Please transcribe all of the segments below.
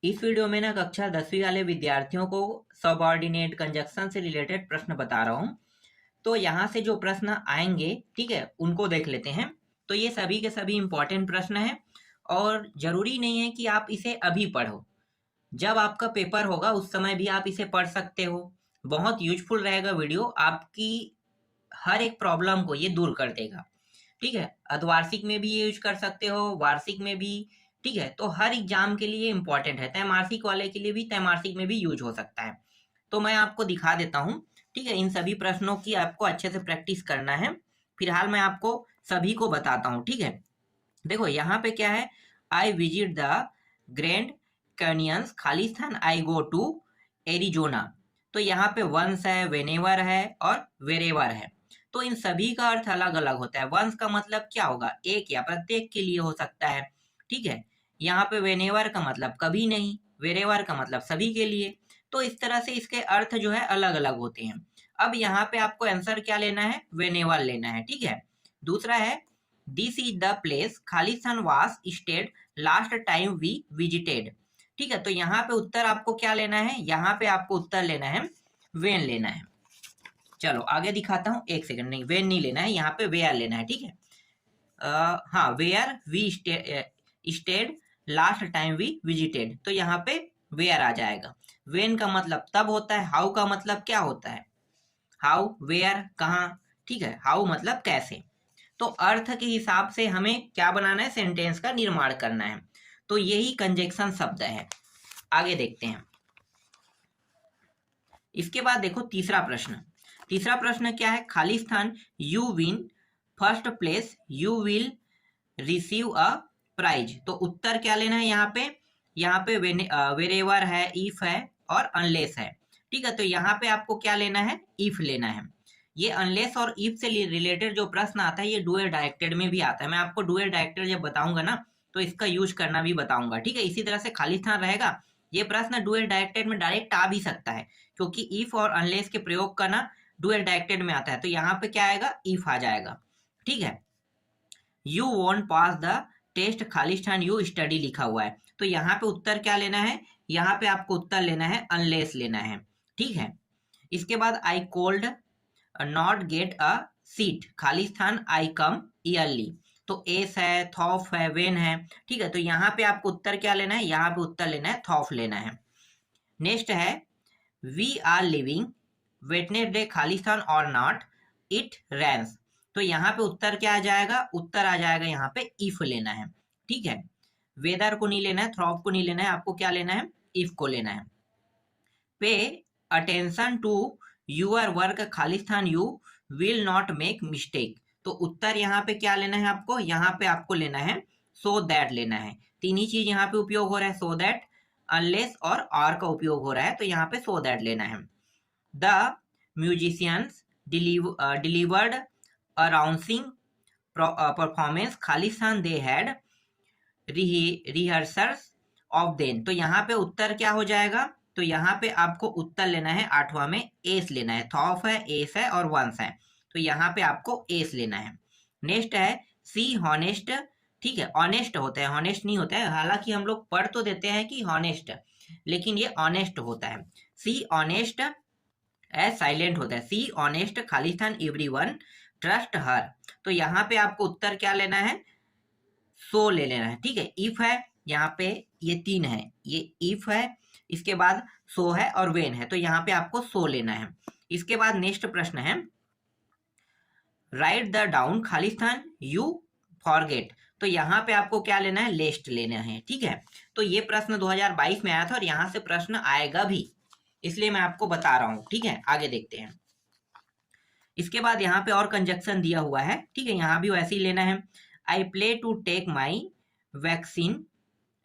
इस वीडियो में ना कक्षा 10वीं वाले विद्यार्थियों को सबऑर्डिनेट कंजक्शन से रिलेटेड प्रश्न बता रहा हूँ। तो यहाँ से जो प्रश्न आएंगे, ठीक है, उनको देख लेते हैं। तो ये सभी के सभी इंपॉर्टेंट प्रश्न हैं और जरूरी नहीं है कि आप इसे अभी पढ़ो। जब आपका पेपर होगा उस समय भी आप इसे पढ़ सकते हो। बहुत यूजफुल रहेगा वीडियो, आपकी हर एक प्रॉब्लम को ये दूर कर देगा। ठीक है, अर्धवार्षिक में भी ये यूज कर सकते हो, वार्षिक में भी। ठीक है, तो हर एग्जाम के लिए इंपॉर्टेंट है, त्रैमासिक वाले के लिए भी, त्रैमासिक में भी यूज हो सकता है। तो मैं आपको दिखा देता हूँ। ठीक है, इन सभी प्रश्नों की आपको अच्छे से प्रैक्टिस करना है। फिलहाल मैं आपको सभी को बताता हूँ। ठीक है, देखो यहाँ पे क्या है, I visit the grand canyons, खाली स्थान आई गो टू एरिजोना। तो यहाँ पे वंस है, वेनेवर है और वेरेवर है। तो इन सभी का अर्थ अलग अलग होता है। वंस का मतलब क्या होगा, एक या प्रत्येक के लिए हो सकता है। ठीक है, यहाँ पे वेनेवर का मतलब कभी नहीं, वेरेवर का मतलब सभी के लिए। तो इस तरह से इसके अर्थ जो है अलग अलग होते हैं। अब यहाँ पे आपको आंसर क्या लेना है, वेनेवर लेना है। ठीक है, दूसरा है दिस इज द प्लेस खालिस्तान was stayed last time we visited. ठीक है, तो यहाँ पे उत्तर आपको क्या लेना है, यहाँ पे आपको उत्तर लेना है वेन लेना है। चलो आगे दिखाता हूँ, एक सेकंड, नहीं वेन नहीं लेना है, यहाँ पे वेयर लेना है। ठीक है, हाँ, where we stayed last time we visited, तो यहाँ पे वेयर आ जाएगा। वेन का मतलब तब होता है, हाउ का मतलब क्या होता है, हाउ, वेयर कहाँ। ठीक है, हाउ मतलब कैसे। तो अर्थ के हिसाब से हमें क्या बनाना है, सेंटेंस का निर्माण करना है। तो यही कंजक्शन शब्द है। आगे देखते हैं। इसके बाद देखो तीसरा प्रश्न। तीसरा प्रश्न क्या है, खाली स्थान you win first place you will receive a prize. तो उत्तर क्या लेना है यहाँ पे वेरेवर है, इफ है और अनलेस है। ठीक है, तो यहाँ पे आपको क्या लेना है, इफ लेना है। ये अनलेस और इफ से रिलेटेड जो प्रश्न आता है ये डुअल डायरेक्टेड में भी आता है। मैं आपको डुअल डायरेक्टेड जब बताऊंगा ना तो इसका यूज करना भी बताऊंगा। ठीक है, इसी तरह से खाली स्थान रहेगा। ये प्रश्न डुअल डायरेक्टेड में डायरेक्ट आ भी सकता है, क्योंकि इफ और अनलेस के प्रयोग का ना डुअल डायरेक्टेड में आता है। तो यहाँ पे क्या आएगा, इफ आ जाएगा। ठीक है, you want pass the test खालिस्तान यू स्टडी लिखा हुआ है, तो यहाँ पे उत्तर क्या लेना है, यहाँ पे आपको उत्तर लेना है अनलेस लेना है। ठीक है, इसके बाद I could not get a seat, खाली स्थान आई कम ईयरली। तो एस है, थॉफ है, वेन है। ठीक है, तो यहाँ पे आपको उत्तर क्या लेना है, यहाँ पे उत्तर लेना है थॉफ लेना है। नेक्स्ट है वी आर लिविंग वेटनेसडे खाली स्थान और नॉट इट रैंस। तो यहाँ पे उत्तर क्या आ जाएगा, उत्तर आ जाएगा यहाँ पे इफ लेना है। ठीक है, वेदर को नहीं लेना है, थ्रॉप को नहीं लेना है, आपको क्या लेना है, इफ को लेना है। Pay attention to your work खालिस्तान you will not make mistake. तो उत्तर यहाँ पे क्या लेना है आपको, यहाँ पे आपको लेना है सो दैट लेना है। तीन ही चीज यहाँ पे उपयोग हो रहा है, सो दैट, अनलेस और आर का उपयोग हो रहा है, तो यहाँ पे सो दैट लेना है। The musicians delivered a rousing performance खालिस्तान they had rehearsals of then. तो यहाँ पे उत्तर क्या हो जाएगा, तो यहाँ पे आपको उत्तर लेना है आठवां में एस लेना है। थॉफ है, एस है और वंस है, तो यहाँ पे आपको एस लेना है। नेक्स्ट है सी हॉनेस्ट। ठीक है, ऑनेस्ट होता है, हॉनेस्ट नहीं होता है। हालांकि हम लोग पढ़ तो देते हैं कि हॉनेस्ट, लेकिन ये ऑनेस्ट होता है। सी ऑनेस्ट एस साइलेंट होता है। सी ऑनेस्ट खाली स्थान एवरीवन ट्रस्ट हर। तो यहाँ पे आपको उत्तर क्या लेना है, सो ले लेना है। ठीक है, इफ है, यहाँ पे ये तीन है, ये इफ है, इसके बाद सो है और वेन है, तो यहाँ पे आपको सो लेना है। इसके बाद नेक्स्ट प्रश्न है राइट द डाउन खाली स्थान यू फॉरगेट। तो यहाँ पे आपको क्या लेना है, लेस्ट लेना है। ठीक है, तो ये प्रश्न 2022 में आया था और यहाँ से प्रश्न आएगा भी, इसलिए मैं आपको बता रहा हूँ। ठीक है, आगे देखते हैं। इसके बाद यहाँ पे और कंजक्शन दिया हुआ है। ठीक है, यहाँ भी वैसे ही लेना है। I play to take my vaccine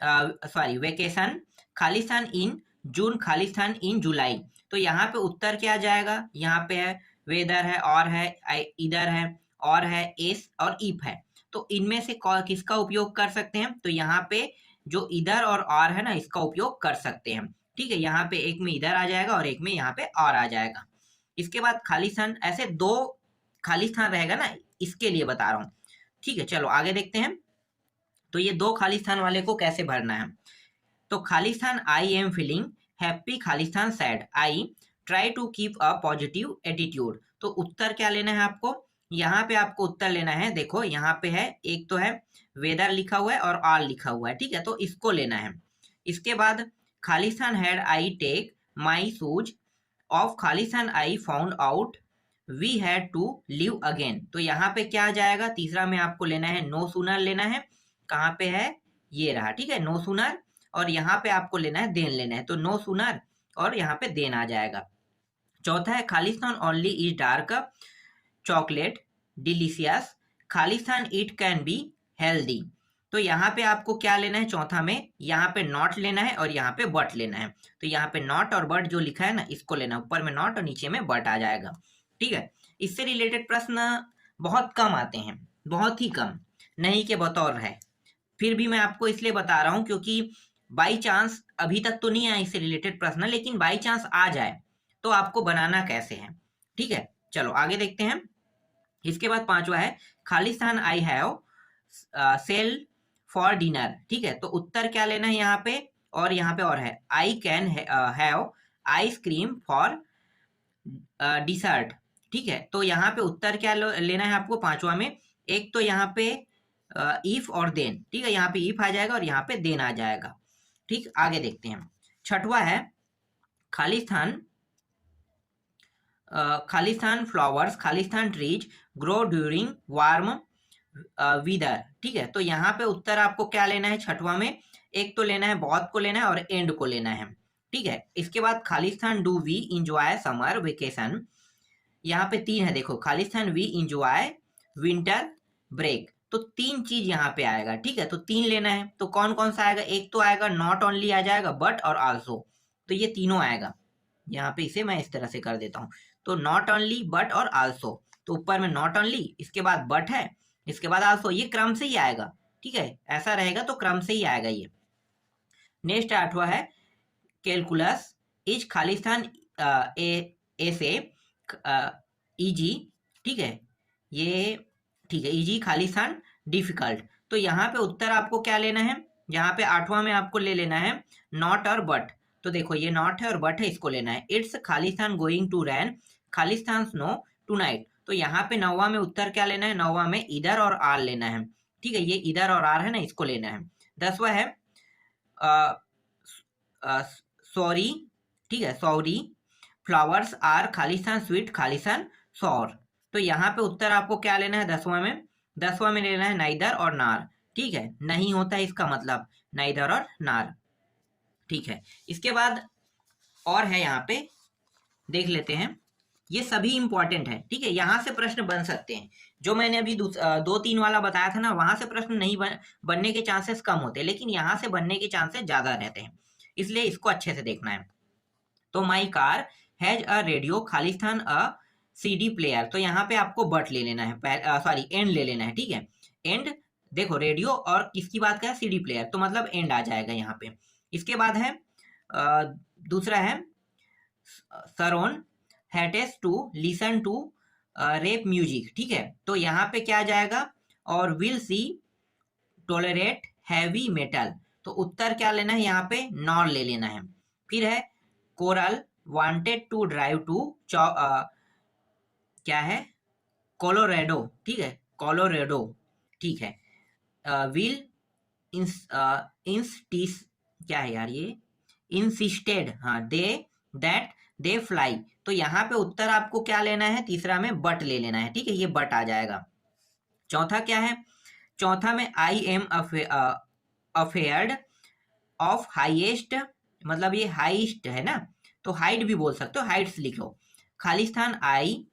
sorry vacation खालिस्तान इन जून खालिस्तान इन जुलाई। तो यहाँ पे उत्तर क्या जाएगा, यहाँ पे है वेदर है, और है, इधर है, और है, एस और इफ है। तो इनमें से किसका उपयोग कर सकते हैं, तो यहाँ पे जो इधर और है ना, इसका उपयोग कर सकते हैं। ठीक है, यहाँ पे एक में इधर आ जाएगा और एक में यहाँ पे और आ जाएगा। इसके बाद खालिस्तान, ऐसे दो खालिस्तान रहेगा ना, इसके लिए बता रहा हूँ। ठीक है, चलो आगे देखते हैं। तो ये दो खालिस्तान वाले को कैसे भरना है। तो खालिस्तान आई एम फीलिंग हैप्पी, खालिस्तान sad, I try to keep a positive attitude. तो उत्तर क्या लेना है आपको, यहाँ पे आपको उत्तर लेना है, देखो यहाँ पे है, एक तो है वेदर लिखा हुआ है और ऑल लिखा हुआ है, ठीक है, तो इसको लेना है। इसके बाद खालिस्तान had I take my shoes off खालिस्तान I found out we had to live again. तो यहाँ पे क्या आ जाएगा, तीसरा में आपको लेना है नो सूनर लेना है, कहाँ पे है, ये रहा, ठीक है, नो सूनर, और यहाँ पे आपको लेना है देन लेना है, तो नो सूनर और यहाँ पे देन आ जाएगा। चौथा है Khalistan only is dark chocolate delicious, Khalistan it can be healthy. तो यहाँ पे आपको क्या लेना है, चौथा में यहाँ पे नॉट लेना है और यहाँ पे बट लेना है। तो यहाँ पे नॉट और बट जो लिखा है ना, इसको लेना, ऊपर में नॉट और नीचे में बट आ जाएगा, ठीक है। इससे रिलेटेड प्रश्न बहुत कम आते हैं, बहुत ही कम, नहीं के बतौर है, फिर भी मैं आपको इसलिए बता रहा हूँ क्योंकि बाई चांस अभी तक तो नहीं आया इससे रिलेटेड प्रश्न, लेकिन बाई चांस आ जाए तो आपको बनाना कैसे है, ठीक है। चलो आगे देखते हैं। इसके बाद पांचवा है खालिस्तान I have sell for dinner, ठीक है, तो उत्तर क्या लेना है यहाँ पे, और यहाँ पे और है I can have ice cream for dessert, ठीक है। तो यहाँ पे उत्तर क्या लेना है आपको पांचवा में, एक तो यहाँ पे इफ और देन, ठीक है, यहाँ पे इफ आ जाएगा और यहाँ पे देन आ जाएगा, ठीक। आगे देखते हैं। छठवा है खालिस्तान खालिस्तान फ्लावर्स खालिस्तान trees grow during warm weather, ठीक है। तो यहाँ पे उत्तर आपको क्या लेना है छठवा में, एक तो लेना है बहुत को लेना है और एंड को लेना है, ठीक है। इसके बाद खालिस्तान do we enjoy summer vacation, यहाँ पे तीन है, देखो खालिस्तान वी इंजॉय विंटर ब्रेक, तो तीन चीज यहाँ पे आएगा, ठीक है, तो तीन लेना है। तो कौन कौन सा आएगा, एक तो आएगा नॉट ओनली आ जाएगा, बट और आल्सो, तो ये तीनों आएगा। यहाँ पे इसे मैं इस तरह से कर देता हूँ, तो नॉट ओनली बट और आल्सो, तो ऊपर में नॉट ओनली, इसके बाद बट है, इसके बाद आल्सो, ये क्रम से ही आएगा, ठीक है, ऐसा रहेगा तो क्रम से ही आएगा ये। नेक्स्ट आठवां है कैलकुलस इज खालिस्तान ऐसे इजी, ठीक है, ये ठीक है, इजी खालिस्तान डिफिकल्ट। तो यहाँ पे उत्तर आपको क्या लेना है, यहाँ पे आठवां में आपको ले लेना है नॉट और बट, तो देखो ये नॉट है और बट है, इसको लेना है। इट्स खालिस्तान गोइंग टू रैन खालिस्तान स्नो टू नाइट, तो यहाँ पे नौवा में उत्तर क्या लेना है, नौवा में इधर और आर लेना है, ठीक है, ये इधर और आर है ना, इसको लेना है। दसवा है सॉरी, ठीक है, सॉरी फ्लावर्स आर खालिस्तान स्वीट खालिस्तान सौर, तो यहाँ पे उत्तर आपको क्या लेना है दसवां में लेना है नाइदर और नार, ठीक है, नहीं होता है इसका मतलब नाइदर और नार, ठीक है। इसके बाद और है, यहाँ पे देख लेते हैं, ये सभी इंपॉर्टेंट है, ठीक है, यहाँ से प्रश्न बन सकते हैं। जो मैंने अभी दो तीन वाला बताया था ना, वहां से प्रश्न नहीं बनने के चांसेस कम होते हैं, लेकिन यहाँ से बनने के चांसेस ज्यादा रहते हैं, इसलिए इसको अच्छे से देखना है। तो my car has a radio Khalistan a CD player, तो यहाँ पे आपको बट ले लेना है, सॉरी एंड ले लेना है, ठीक है, एंड, देखो रेडियो और किसकी बात का है, सीडी प्लेयर, तो मतलब एंड आ जाएगा यहाँ पे। इसके बाद है दूसरा है Sharon hates to listen to rap music, ठीक है, तो यहाँ पे क्या आ जाएगा, और will she tolerate heavy metal, तो उत्तर क्या लेना है, यहाँ पे नॉर ले लेना है। फिर है Carol wanted to drive to क्या है, कोलोरेडो, ठीक है, कोलोरेडो, ठीक है, विल इंस्टिस क्या है यार ये, इंसिस्टेड, हाँ, दे दैट दे फ्लाई, तो यहाँ पे उत्तर आपको क्या लेना है, तीसरा में बट ले लेना है, ठीक है, ये बट आ जाएगा। चौथा क्या है, चौथा में I am afraid of highest, मतलब ये हाईएस्ट है ना, तो हाइट भी बोल सकते हो, हाइट्स लिखो, खालिस्तान आई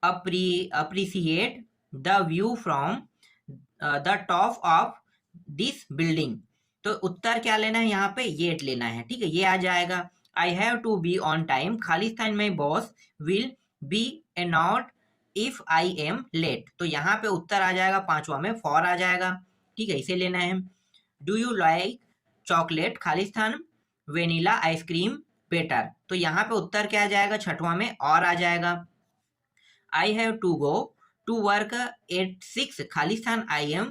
appreciate the view from the top of this building, तो उत्तर क्या लेना है, यहाँ पे ये लेना है, ठीक है, ये आ जाएगा। I have to be on time खालिस्तान my boss will be a not if I am late, तो यहाँ पे उत्तर आ जाएगा पांचवा में फॉर आ जाएगा, ठीक है, इसे लेना है। Do you like chocolate Khalistan vanilla ice cream better, तो यहाँ पे उत्तर क्या आ जाएगा, छठवां में और आ जाएगा। I have to go to work at 6 Khalistan I am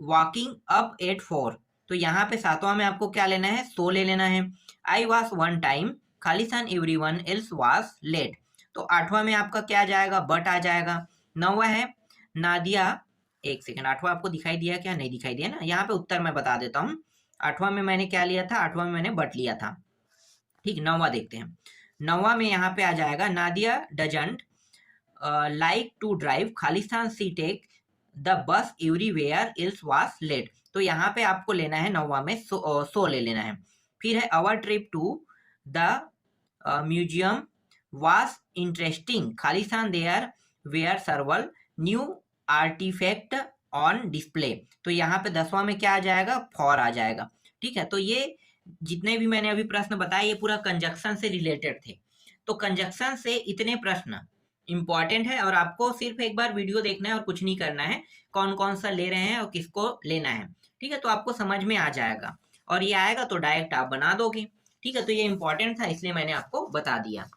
walking up at 4, तो यहाँ पे सातवां में आपको क्या लेना है, सो ले लेना है। आई वॉज वन टाइम खालिसान एवरीवन एल्स वॉज लेट, तो आठवां में आपका क्या जाएगा, बट आ जाएगा। नौवां है नादिया, एक सेकंड, आठवां आपको दिखाई दिया क्या, नहीं दिखाई दिया ना, यहाँ पे उत्तर मैं बता देता हूँ। आठवां में मैंने क्या लिया था, आठवां में मैंने बट लिया था। ठीक, नौवां देखते हैं। नौवां में यहाँ पे आ जाएगा Nadia doesn't like to drive खालिस्तान she take the bus everywhere else was late, तो यहाँ पे आपको लेना है नौवां में सो ले लेना है। फिर है our trip to the museum was interesting खालिस्तान there were several new artifact on display, तो यहाँ पे 10वां में क्या आ जाएगा, फॉर आ जाएगा। ठीक है, तो ये जितने भी मैंने अभी प्रश्न बताए ये पूरा कंजक्शन से रिलेटेड थे। तो कंजक्शन से इतने प्रश्न इंपॉर्टेंट है और आपको सिर्फ एक बार वीडियो देखना है और कुछ नहीं करना है, कौन कौन सा ले रहे हैं और किसको लेना है। ठीक है, तो आपको समझ में आ जाएगा और ये आएगा तो डायरेक्ट आप बना दोगे। ठीक है, तो ये इंपॉर्टेंट था इसलिए मैंने आपको बता दिया।